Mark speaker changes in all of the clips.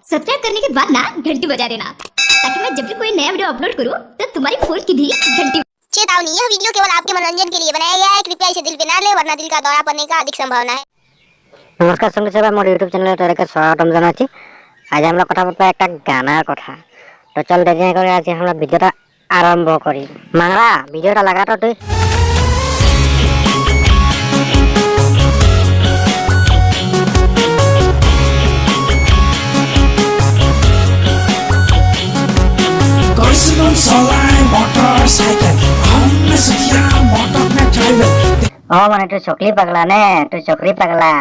Speaker 1: Subscribe करने के बाद ना घंटी बजा देना ताकि मैं जब भी कोई नया वीडियो अपलोड करूं तो तुम्हारी फोन की भी घंटी।
Speaker 2: चेतावनी, यह वीडियो केवल आपके मनोरंजन के लिए बनाया गया है। कृपया इसे दिल पे ना ले वरना दिल का दौरा पड़ने का अधिक संभावना है।
Speaker 3: নমস্কার সঙ্গে সবাই আমার ইউটিউব চ্যানেলে তাদেরকে স্বাগতম জানাচ্ছি। আজ আমরা কথা বলবো একটা গানার কথা। তো চল দেরি না করে আজ আমরা ভিডিওটা আরম্ভ করি। মাংরা ভিডিওটা লাগাতো তুই। মানে তুই চকলি পাগলা নে, তুই চকরি পাগলা।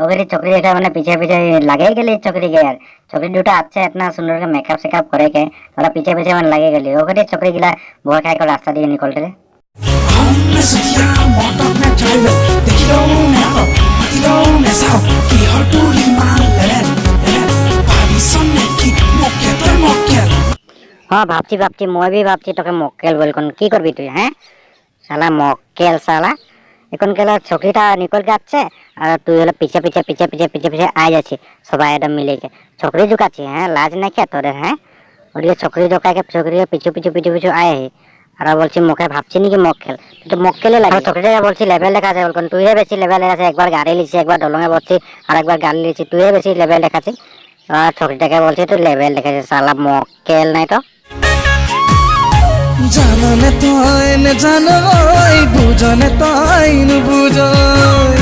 Speaker 3: ওগেरी चोकरी देखा मैंने पीछे पीछे लगे गली चोकरी के यार। चोकरी दुटा अच्छे इतना सुंदर के मेकअप सेकअप करे के थोड़ा पीछे पीछे मैंने लगे गली। ओगेरी चोकरी गिला बहुत खाए को रास्ता दिए निकलते रे। हाँ भाबची भाबची मैं भी भाबची तो के मक्केल बोल कौन की करबी तू हैं साला मक्केल साला এখন কেলা চকরিটা নিকল যাচ্ছে আর তুই হলো পিছে পিছে পিছে পিছে পিছে পিছে আয় যাচ্ছি সবাই একদম মিলে কে চকরি ঢুকাচ্ছি। হ্যাঁ লাজ নাই কে তোরে? হ্যাঁ ওদিকে চকরি ঢোকাকে চকরি পিছু পিছু পিছু পিছু আয় আর বলছি মুখে ভাবছি নাকি মক্কেল তুই তো মক্কেলে লাগে। চকরিটা বলছি লেভেল দেখাচ্ছে বলকন তুই বেশি লেভেল দেখাচ্ছে। একবার গাড়ি লিছি একবার ডলঙে বসছি আর একবার গাড়ি লিছি তুই বেশি লেভেল দেখাচ্ছিস। আর চকরিটাকে বলছি তুই লেভেল দেখাচ্ছিস সালা মক্কেল নাই তো।
Speaker 4: জাননে তাই নে জানই বুঝনে তাই নে বুঝই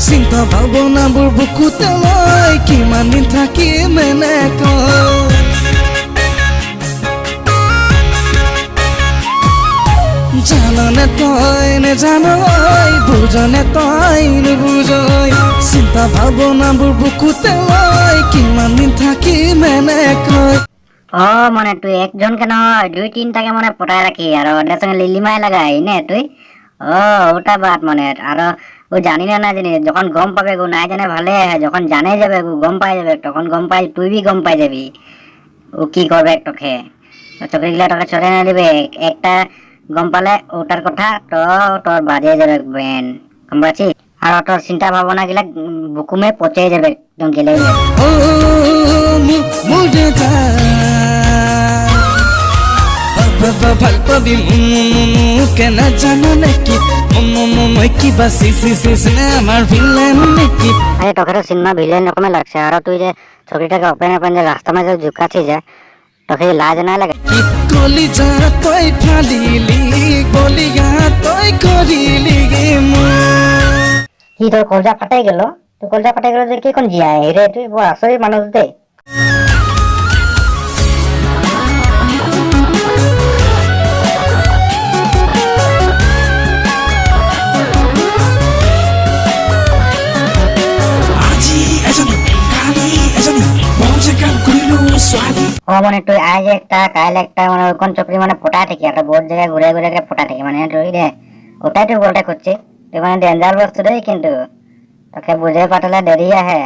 Speaker 4: চিন্তা ভাবনাবোৰ বুকুতে লৈ কিমান দিন থাকিম এনেকৈ জাননে তাই নে জানই বুঝনে তাই নে বুঝই চিন্তা ভাবনাবোৰ বুকুতে লৈ কিমান দিন থাকিম এনেকৈ।
Speaker 3: ও মানে তুই একজন কেন দুই তিনটাকে মনে পটায় রাখি আর ওদের সঙ্গে লিলিমায় লাগাই নে তুই। ও ওটা বাদ মনে আর ও জানি না জানি যখন গম পাবে গো নাই জানে ভালে যখন জানে যাবে গম পাই যাবে তখন গম পাই তুই বি গম পাই যাবি ও কি করবে তোকে চোখে গিলা তোকে চলে না দিবে একটা গম পালে ওটার কথা তো তোর বাজে যাবে বেন গম পাচ্ছি আর তোর চিন্তা ভাবনা গিলা বুকুমে পচে যাবে একদম গেলে
Speaker 4: ও মুঝে ভাল পাবি কেন জানো নাকি মই কিবা আমার ভিলেন নাকি।
Speaker 3: আরে তোকে তো সিনেমা ভিলেন রকমের লাগছে আর তুই যে ছবিটাকে ওপেন ওপেন যে রাস্তা মাঝে ঝুকাচ্ছিস যে তোকে লাজ না লাগে?
Speaker 4: কলি যা তই ফালিলি গলিয়া তই করিলি গে
Speaker 3: কি তোর কলজা ফাটাই গেল? তুই কলজা ফাটাই গেল যে কি কোন জিয়া রে তুই বড় আসলে মানুষ দে। ও মানে তুই আজ একটা কাল একটা মানে কোন চক্রি মানে ফোটা থেকে একটা বহুত জায়গায় ঘুরে ঘুরে ফোটা থেকে মানে তুই রে ওটাই তুই বলটা করছিস তুই মানে ডেঞ্জার বস্তু রে কিন্তু তোকে বুঝে পাঠালে দেরি আহে।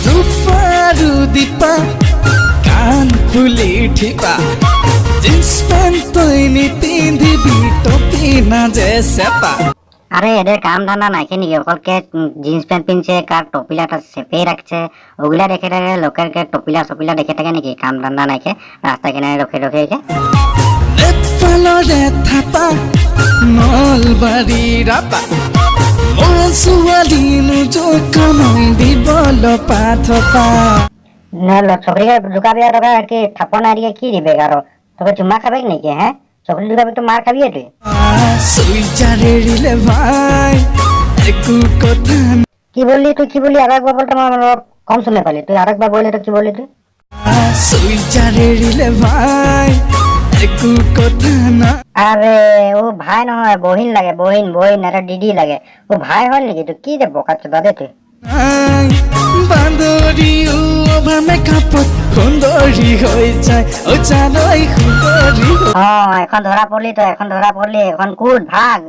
Speaker 4: রূপারু দীপা কান ফুলি ঠিপা জিন্স প্যান্ট তৈনি পিন্ধিবি টপি না যে সেপা।
Speaker 3: আরে এদের কাম ধান্দা নাকি নাকি অকলকে জিন্স প্যান্ট পিনছে কার টপিলাটা চেপে রাখছে ওগুলা দেখে থাকে লোকের টপিলা সপিলা দেখে থাকে নাকি কাম ধান্দা নাকি রাস্তা কিনারে রখে রখে
Speaker 4: নেপালরে থাপা নলবাৰী ৰাপা মোৰ ছোৱালীনো জোকামই দিবল পাথপা।
Speaker 3: চকরিকে ঢুকাবি আর তোকে কি থাপ্পড় না দিয়ে কি দিবে আরো তোকে চুম্মা খাবে নাকি? হ্যাঁ চকরি ঢুকাবি তো মার খাবি তুই।
Speaker 4: সুইচারেরিলে ভাই একু কথা
Speaker 3: কি বললি তুই কি বললি আরেকবার বলতে আমার কম শুনে পালি তুই আরেকবার বললি তো কি বললি তুই?
Speaker 4: সুইচারেরিলে ভাই একু কথা না।
Speaker 3: আরে ও ভাই নয় বহিন লাগে বহিন বহিন আরে দিদি লাগে ও ভাই হয় নাকি তুই কি রে বোকাচোদা দে তুই।
Speaker 4: বান্দরি ওভার মেকআপত সুন্দরী হৈ যায় ও জানই সুন্দরী।
Speaker 3: এখন ধরা পড়লি তো এখন ধরা পড়লি এখন কুট ভাগ।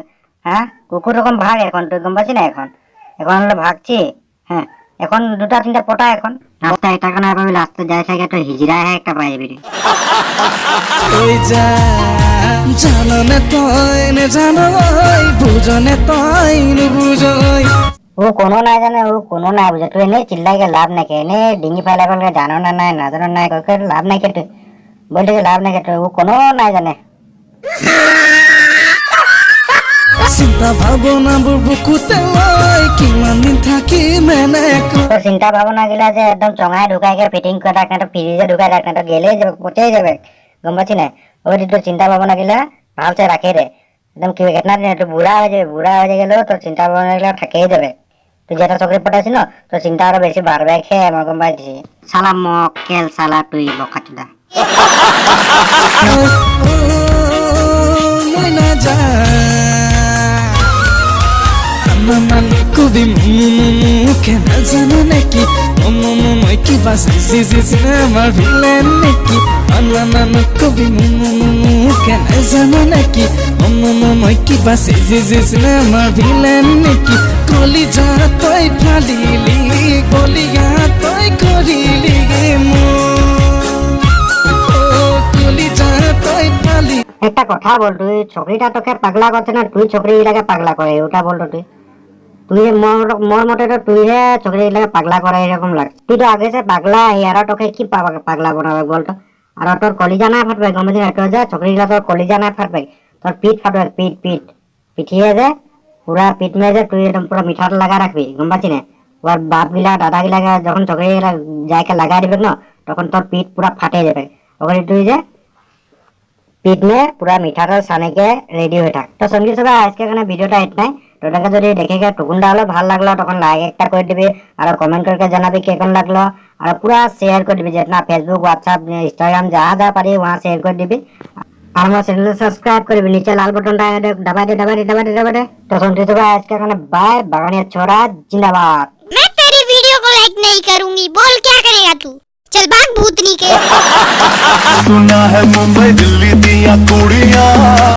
Speaker 3: হ্যাঁ কুকুর রকম ভাগ এখন তুই গম পাচ্ছি না এখন এখন হলো ভাগছি। হ্যাঁ এখন 2টা 3টা পটা এখন রাস্তা এটা কেন ভাবি রাস্তা যায় থাকে তো হিজরা একটা পাই যাবি
Speaker 4: ওই যা জানো নে তই নে জানো বুঝো নে তই নুবুঝই
Speaker 3: ও কোনো নাই জানে ও কোনো নাই বুঝে তুই এনে চিল্লাই কে লাভ নাই এনে ডিঙি ফাইলে ফেলে জানো না নাই না জানো নাই কই লাভ নাই কে তুই বলতে লাভ নাই কে ও কোনো নাই জানে
Speaker 4: চিন্তা ভাবনাবোৰ বুকুতে লৈ কিমান দিন থাকিম এনেকৈ
Speaker 3: তোর চিন্তা ভাবনা গিলা যে একদম চঙায় ঢুকাইকে ফিটিং করে রাখ না তো ফ্রিজে ঢুকাই রাখ না তো গেলে যাবে পচেই যাবে গম পাচ্ছি না ওই তোর চিন্তা ভাবনা গিলা ভালসে রাখে রে একদম কি ঘটনা দিন তুই বুড়া হয়ে গেলেও তোর চিন্তা ভাবনা গিলা থাকেই যাবে তুই যেটা চাকরি পটাইছি না তোর চিন্তা আরো বেশি বাড়বে খেয়ে আমার গম পাইছি শালা মক্কেল শালা তুই বকাচোদা
Speaker 4: মই না যা নানান কবি মুখে নাজানো নাকি মই কিবা চিনেমাৰ ভিলেন নেকি নানান কবি মুখে নাজানো নাকি মই কিবা চিনেমাৰ ভিলেন নেকি কলিজা তই ফালিলি কলিয়া তই কৰিলি কলিজা তই ফালি
Speaker 3: একটা কথা বল তুই চকরিটা তোকে পাগলা করছে না তুই চকরি গিলাকে পাগলা করে ওটা বল তো তুই মোর মতে তো তুই হে চকরি গিলাকে পাগলা করে এরকম লাগে তুই তো আগে সে পাগলা ইয়ারা তোকে কি পাগলা বানাবে বলতো আর তোর কলিজা না ফাটবে গমে তোর যে চকরি গিলা তোর কলিজা না ফাটবে তোর পিঠ ফাটবে পিঠিয়ে যে পুরা পিঠ মেয়ে যে তুই একদম পুরা মিঠাটা লাগা রাখবি গম পাচ্ছি না ওর বাপ গিলা দাদা গিলাকে যখন চকরি গিলা যাইকে লাগাই দিবে না তখন তোর পিঠ পুরা ফাটে যাবে ওখানে তুই যে পিঠ में पूरा মিঠাটা সানেকে রেডি হয়ে থাক তো সঙ্গী সবাই আজকে এখানে ভিডিওটা এটাই তোটাকে যদি দেখে টুকুনটা হলো ভালো লাগলো তখন লাইক একটা করে দিবি আর কমেন্ট করে জানাবি কেমন লাগলো আর পুরা শেয়ার করে দিবি যেটা ফেসবুক হোয়াটসঅ্যাপ ইনস্টাগ্রাম যা পারি वहां শেয়ার করে দিবি আর আমার চ্যানেল সাবস্ক্রাইব করবি নিচে লাল বাটনটা দবাই দে তো সঙ্গী সবাই আজকে এখানে বাই বাগানের ছোরা জিন্দাবাদ
Speaker 2: मैं तेरी वीडियो को लाइक नहीं करूंगी बोल क्या करेगा तू चल भाग भूतनी के
Speaker 5: सुना है मुंबई दिल्ली दिया कुड़ियां